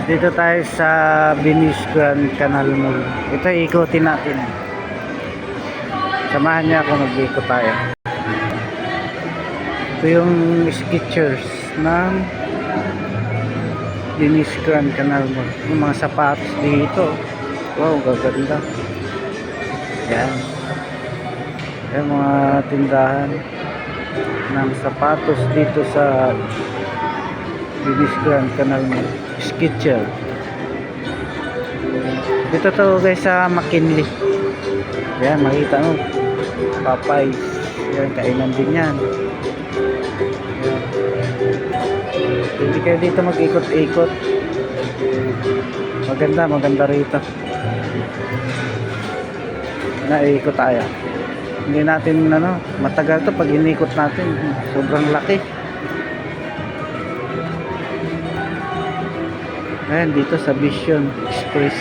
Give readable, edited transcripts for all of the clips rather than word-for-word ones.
Dito tayo sa Venice Grand Canal Mall. Ito ikutin natin. Samahan niya ako, mag-ikot tayo. Ito yung Skechers ng Venice Grand Canal Mall. Yung mga sapatos dito. Wow, gaganda. Yan. Yung mga tindahan ng sapatos dito sa Venice Grand Canal Mall. Skechers. Dito to guys sa McKinley. Yan, makita mo. Popeyes. Yan, kainan din yan. Hindi kayo dito mag-ikot-ikot. Maganda rito. Naikot tayo. Hindi natin matagal to pag inikot natin. Sobrang laki. Ayan, dito sa Vision Express.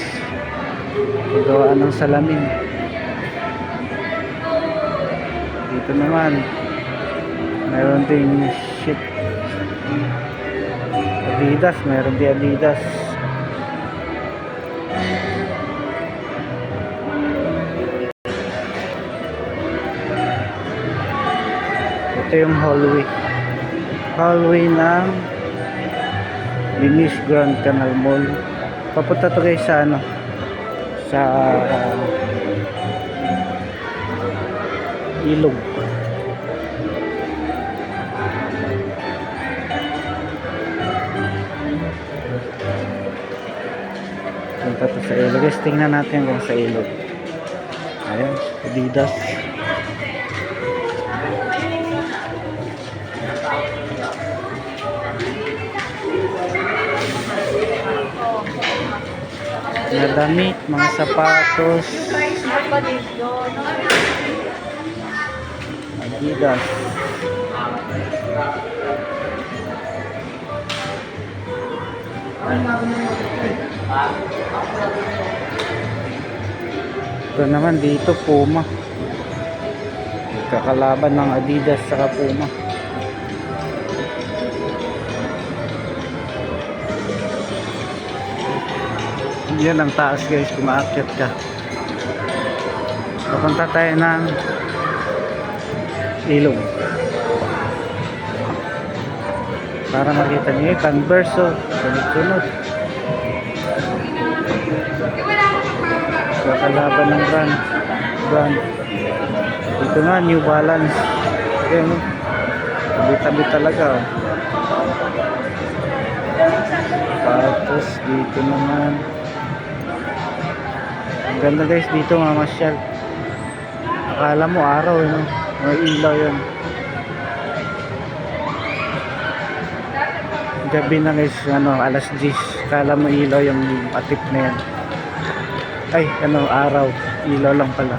Gawaan ng salamin. Dito naman mayroon ding shit Adidas, mayroon din Adidas. Ito yung hallway ng Venice Grand Canal Mall. Papunta to guys sa sa ilog. Punta to sa ilog guys, tingnan natin kung sa ilog. Ayan, Adidas. Mga damit, mga sapatos. Adidas. Ito naman dito Puma. Kakalaban ng Adidas saka Puma. Yan ang taas guys, kung maakyat ka. Papunta tayo ng ilog para makita niyo yung Converse. Sunod-sunod. Kakalaban ng brand. Dito nga New Balance. Ayan, tabi-tabi talaga. Tapos dito naman ang ganda guys dito, mamasyal. Akala mo araw, may ilaw yun. Gabi na guys, alas 10. Akala mo ilaw yung atip na yan. Ay, araw. Ilaw lang pala.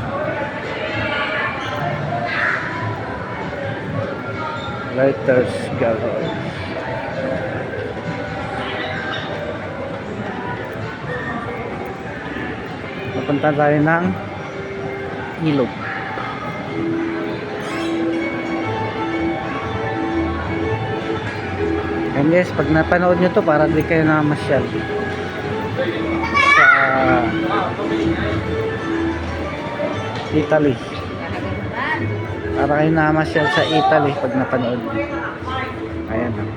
Writers Gallery. Punta tayo ng ilog. And guys, pag napanood nyo to, para di kayo na masyal sa Italy. Para kayo na masyal sa Italy pag napanood nyo. Ayan o.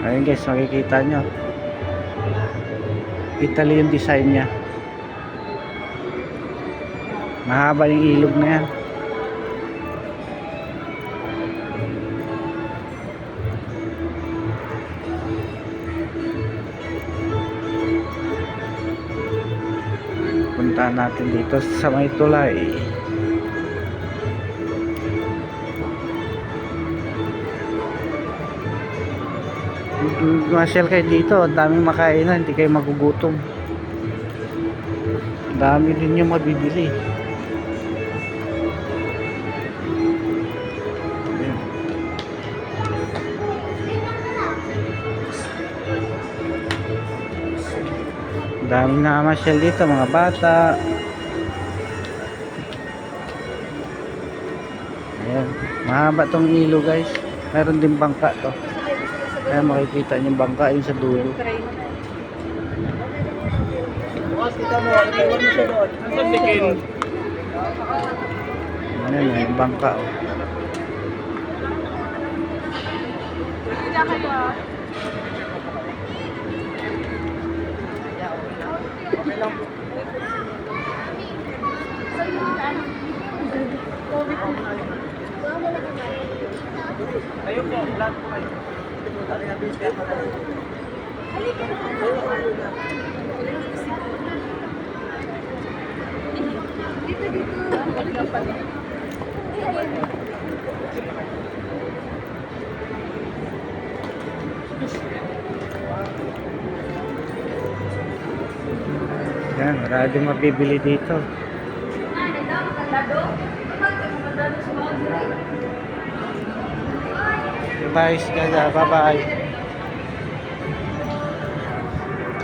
Ayun guys, makikita nyo Italy yung design nya. Mahaba yung ilog na yan. Punta natin dito sa may tulay. Masyal kayo dito, ang daming makainan, hindi kayo magugutom. Dami din yung mabibili. Daming namasyal dito, mga bata, Mahaba tong ilo guys. Meron din bangka to. Kaya makikita niyo yung bangka yung sa dulo. Ayan na yung bangka oh. Ayun po, lahat po kayo. Yan, maraming mabibili dito. Guys, bye bye.